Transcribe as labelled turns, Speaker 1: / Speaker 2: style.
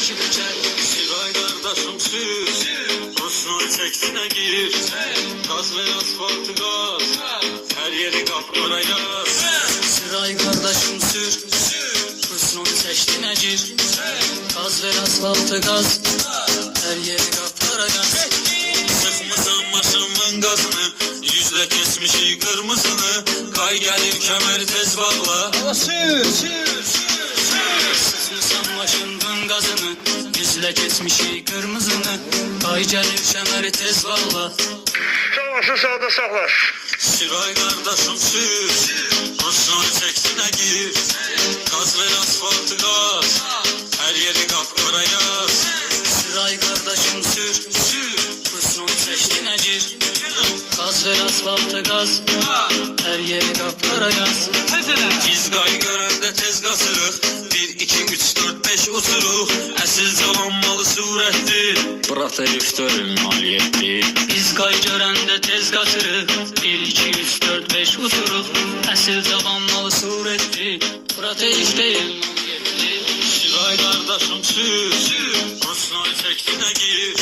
Speaker 1: çəkib içər.
Speaker 2: Siray qardaşım sür, Rusnoy çəksinə gir. Qaz ver asfaltı qaz, hər yeri qapqara yaz.
Speaker 1: Siray qardaşım sür, Rusnoy çəksinə gir. Qaz ver asfaltı qaz, hər yeri qapqara yaz.
Speaker 2: Sıxmısan maşınımın qazını, yüzlə kesmişik qırmızını. Qay gəlir kəmər tez bağla.
Speaker 1: Sıxmısan maşınımın qazını, yüzlə kesmişik qırmızını. Qay gəlir kəməri tez bağla.
Speaker 3: Sağ olasın, sağda saxlar.
Speaker 2: Siray qardaşım sür, Rusnoy çəksinə gir. Qaz ver asfaltı qaz, hər yeri qapqara yaz.
Speaker 1: Siray qardaşım sür, Rusnoy çəksinə gir. Qaz ver asfaltı qaz, hər yeri qapqara yaz.
Speaker 2: Biz qay görəndə tez qaçırıq, 1, 2, 3, 4, 5 uçuruq. Əsil cavan malı surətdir, Brat Eliftörin maliyyətdir.
Speaker 1: Biz qay görəndə tez qaçırıq, 1, 2, 3, 4, 5 uçuruq. Əsil cavan malı surətdir, Proteik deyil
Speaker 2: Siray qardaşım sür, Rusnoy çəksinə gir.